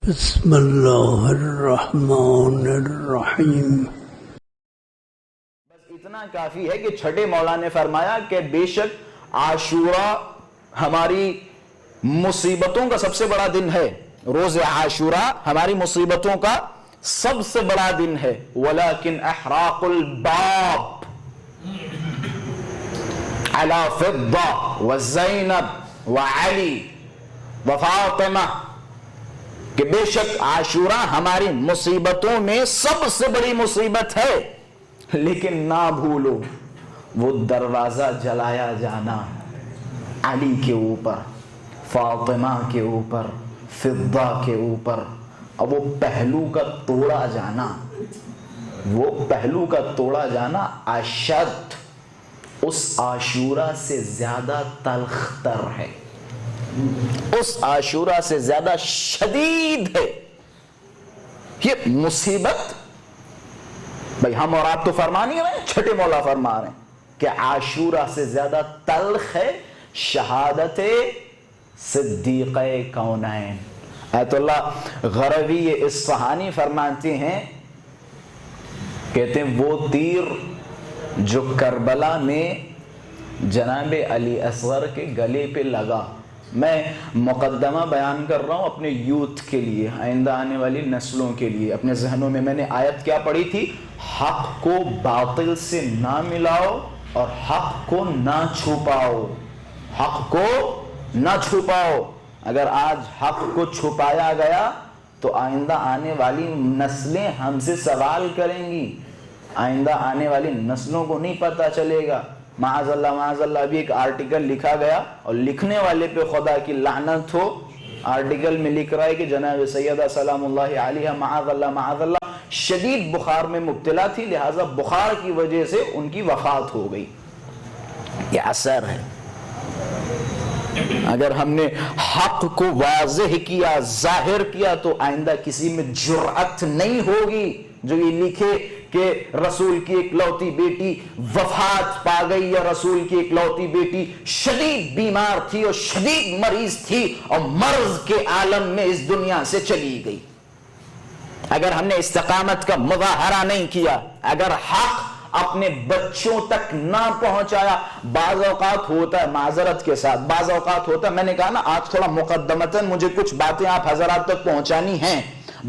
بسم اللہ الرحمن الرحیم۔ بس اتنا کافی ہے کہ چھٹے مولا نے فرمایا کہ بے شک عاشورہ ہماری مصیبتوں کا سب سے بڑا دن ہے۔ روز عاشورہ ہماری مصیبتوں کا سب سے بڑا دن ہے۔ ولیکن احراق الباب علی فضہ وزینب وعلی وفاطمہ، کہ بے شک عاشورہ ہماری مصیبتوں میں سب سے بڑی مصیبت ہے، لیکن نہ بھولو وہ دروازہ جلایا جانا علی کے اوپر، فاطمہ کے اوپر، فضہ کے اوپر، اور وہ پہلو کا توڑا جانا، وہ پہلو کا توڑا جانا اشد، اس عاشورہ سے زیادہ تلخ تر ہے، اس عاشورہ سے زیادہ شدید ہے یہ مصیبت۔ بھئی ہم اور آپ تو فرما نہیں رہے، چھٹے مولا فرما رہے ہیں کہ عاشورہ سے زیادہ تلخ ہے شہادت صدیقہ کونین۔ ایت اللہ غروی اصفہانی فرماتے ہیں، کہتے ہیں وہ تیر جو کربلا میں جناب علی اصغر کے گلے پہ لگا، میں مقدمہ بیان کر رہا ہوں اپنے یوتھ کے لیے، آئندہ آنے والی نسلوں کے لیے۔ اپنے ذہنوں میں نے آیت کیا پڑھی تھی؟ حق کو باطل سے نہ ملاؤ اور حق کو نہ چھپاؤ، حق کو نہ چھپاؤ۔ اگر آج حق کو چھپایا گیا تو آئندہ آنے والی نسلیں ہم سے سوال کریں گی، آئندہ آنے والی نسلوں کو نہیں پتہ چلے گا۔ معاذ اللہ ابھی ایک آرٹیکل لکھا گیا اور لکھنے والے پہ خدا کی لعنت ہو، آرٹیکل میں لکھ رہا ہے کہ جناب سیدہ سلام اللہ علیہ معاذ اللہ شدید بخار میں مبتلا تھی، لہٰذا بخار کی وجہ سے ان کی وفات ہو گئی۔ یہ اثر ہے۔ اگر ہم نے حق کو واضح کیا، ظاہر کیا، تو آئندہ کسی میں جرأت نہیں ہوگی جو یہ لکھے کہ رسول کی ایک لوتی بیٹی وفات پا گئی، یا رسول کی ایک لوتی بیٹی شدید بیمار تھی اور شدید مریض تھی اور مرض کے عالم میں اس دنیا سے چلی گئی۔ اگر ہم نے استقامت کا مظاہرہ نہیں کیا، اگر حق اپنے بچوں تک نہ پہنچایا، بعض اوقات ہوتا ہے، معذرت کے ساتھ بعض اوقات ہوتا ہے، میں نے کہا نا آج تھوڑا مقدمتاً مجھے کچھ باتیں آپ حضرات تک پہنچانی ہیں۔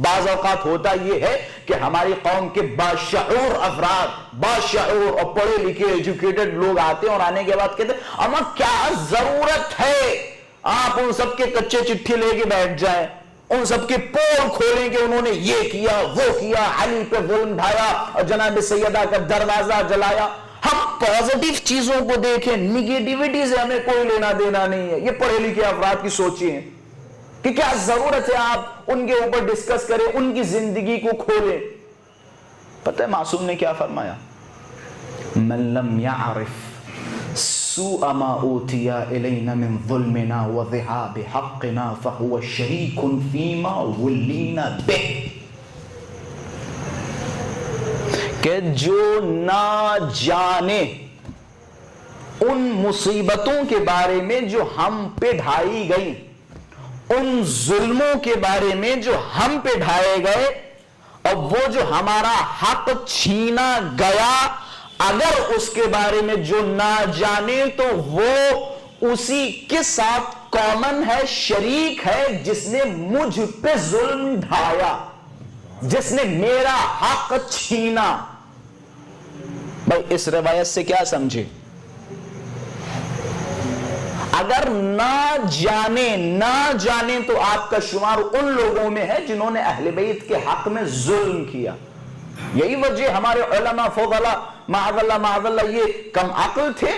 بعض اوقات ہوتا یہ ہے کہ ہماری قوم کے باشعور افراد، باشعور اور پڑھے لکھے ایجوکیٹڈ لوگ آتے ہیں اور آنے کے بعد کہتے ہیں اما کیا ضرورت ہے آپ ان سب کے کچے چٹھی لے کے بیٹھ جائیں، ان سب کے پول کھولیں کہ انہوں نے یہ کیا وہ کیا، علی پہ ظلم ڈھایا اور جناب سیدہ کا دروازہ جلایا۔ ہم پازیٹیو چیزوں کو دیکھیں، نگیٹیوٹی سے ہمیں کوئی لینا دینا نہیں ہے۔ یہ پڑھے لکھے افراد کی سوچیں کہ کیا ضرورت ہے آپ ان کے اوپر ڈسکس کریں، ان کی زندگی کو کھولیں۔ پتہ ہے معصوم نے کیا فرمایا؟ من لم يعرف سوء ما اوتي الینا من ظلمنا وذهاب حقنا فهو شریک فیما ولینا به، کہ جو نہ جانے ان مصیبتوں کے بارے میں جو ہم پہ ڈھائی گئی، ان ظلموں کے بارے میں جو ہم پہ ڈھائے گئے، اور وہ جو ہمارا حق چھینا گیا، اگر اس کے بارے میں جو نہ جانے تو وہ اسی کے ساتھ کامن ہے، شریک ہے، جس نے مجھ پہ ظلم ڈھایا، جس نے میرا حق چھینا۔ بھائی اس روایت سے کیا سمجھے؟ اگر نہ جانے تو آپ کا شمار ان لوگوں میں ہے جنہوں نے اہل بیت کے حق میں ظلم کیا۔ یہی وجہ ہمارے علماء فضلاء معاذ اللہ یہ کم عقل تھے،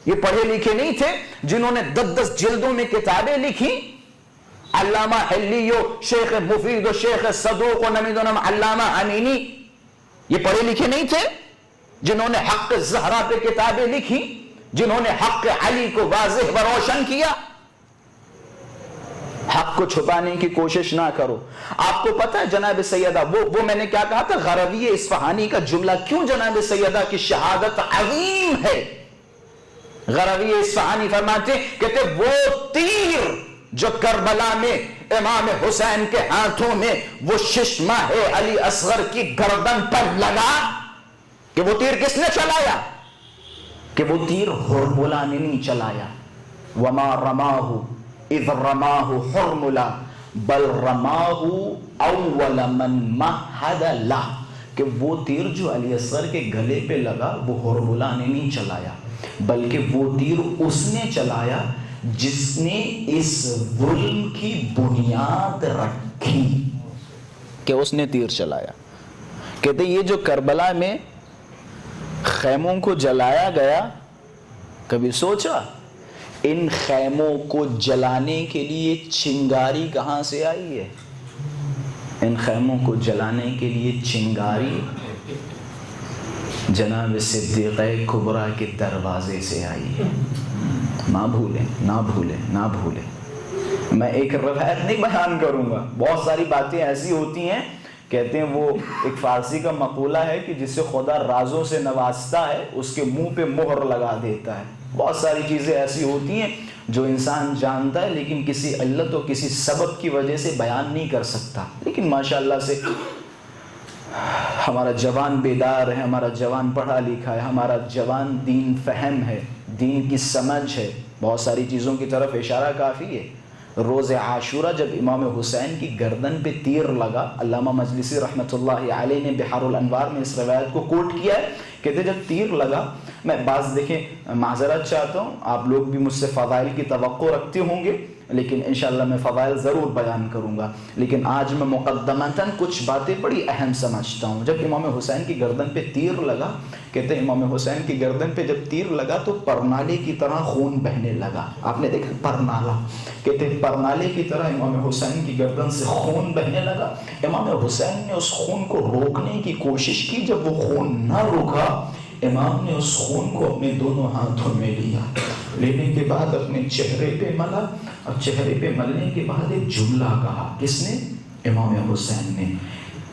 یہ پڑھے لکھے نہیں تھے، جنہوں نے 10 جلدوں میں کتابیں لکھی۔ علامہ حلیو، شیخ مفید و شیخ صدوق و نمید و نم علامہ امینی، یہ پڑھے لکھے نہیں تھے جنہوں نے حق زہرا پہ کتابیں لکھی، جنہوں نے حق علی کو واضح و روشن کیا۔ حق کو چھپانے کی کوشش نہ کرو۔ آپ کو پتہ ہے جناب سیدہ وہ میں نے کیا کہا تھا، غروی اصفہانی کا جملہ کیوں جناب سیدہ کی شہادت عظیم ہے؟ غروی اصفہانی فرماتے کہتے وہ تیر جو کربلا میں امام حسین کے ہاتھوں میں وہ ششمہ علی اصغر کی گردن پر لگا کہ وہ تیر کس نے چلایا؟ کہ وہ تیر حرملہ نے نہیں چلایا. وما رماہ اذ رماہ حرملہ بل رماہ اول من مہد لہ، کہ وہ تیر جو علی اصغر کے گلے پہ لگا وہ حرملہ نے نہیں چلایا، بلکہ وہ تیر اس نے چلایا جس نے اس ظلم کی بنیاد رکھی، کہ اس نے تیر چلایا. کہتے یہ جو کربلا میں خیموں کو جلایا گیا، کبھی سوچا ان خیموں کو جلانے کے لیے چنگاری کہاں سے آئی ہے؟ ان خیموں کو جلانے کے لیے چنگاری جناب صدیقہ کبریٰ کے دروازے سے آئی ہے. نہ بھولیں، نہ بھولیں، نہ بھولیں. میں ایک روایت نہیں بیان کروں گا، بہت ساری باتیں ایسی ہوتی ہیں. کہتے ہیں وہ ایک فارسی کا مقولہ ہے کہ جس سے خدا رازوں سے نوازتا ہے اس کے منہ پہ مہر لگا دیتا ہے. بہت ساری چیزیں ایسی ہوتی ہیں جو انسان جانتا ہے لیکن کسی علت و کسی سبب کی وجہ سے بیان نہیں کر سکتا. لیکن ماشاءاللہ سے ہمارا جوان بیدار ہے، ہمارا جوان پڑھا لکھا ہے، ہمارا جوان دین فہم ہے، دین کی سمجھ ہے. بہت ساری چیزوں کی طرف اشارہ کافی ہے. روز عاشورہ جب امام حسین کی گردن پہ تیر لگا، علامہ مجلسی رحمۃ اللہ علیہ نے بحار الانوار میں اس روایت کو کوٹ کیا ہے. کہتے جب تیر لگا، میں بعض دیکھیں معذرت چاہتا ہوں، آپ لوگ بھی مجھ سے فضائل کی توقع رکھتے ہوں گے لیکن انشاءاللہ میں فضائل ضرور بیان کروں گا، لیکن آج میں مقدمتاً کچھ باتیں بڑی اہم سمجھتا ہوں. جب امام حسین کی گردن پہ تیر لگا، کہتے ہیں امام حسین کی گردن پہ جب تیر لگا تو پرنالے کی طرح خون بہنے لگا. آپ نے دیکھا پرنالہ، کہتے ہیں پرنالے کی طرح امام حسین کی گردن سے خون بہنے لگا. امام حسین نے اس خون کو روکنے کی کوشش کی، جب وہ خون نہ رکا امام نے اس خون کو اپنے دونوں ہاتھوں میں لیا، لینے کے بعد اپنے چہرے پہ ملا، اور چہرے پہ ملنے کے بعد ایک جملہ کہا. کس نے؟ امام حسین نے،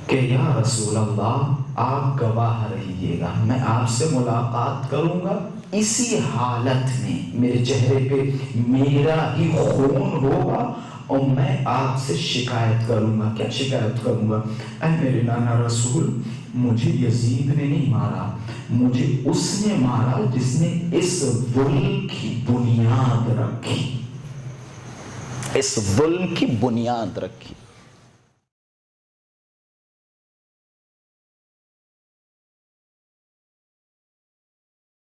کہ یا رسول اللہ آپ گواہ رہیے گا، میں آپ سے ملاقات کروں گا اسی حالت میں میرے چہرے پہ میرا ہی خون ہوگا اور میں آپ سے شکایت کروں گا. کیا شکایت کروں گا؟ اے میرے نانا رسول، مجھے یزید نے نہیں مارا، مجھے اس نے مارا جس نے اس ظلم کی بنیاد رکھی، اس ظلم کی بنیاد رکھی.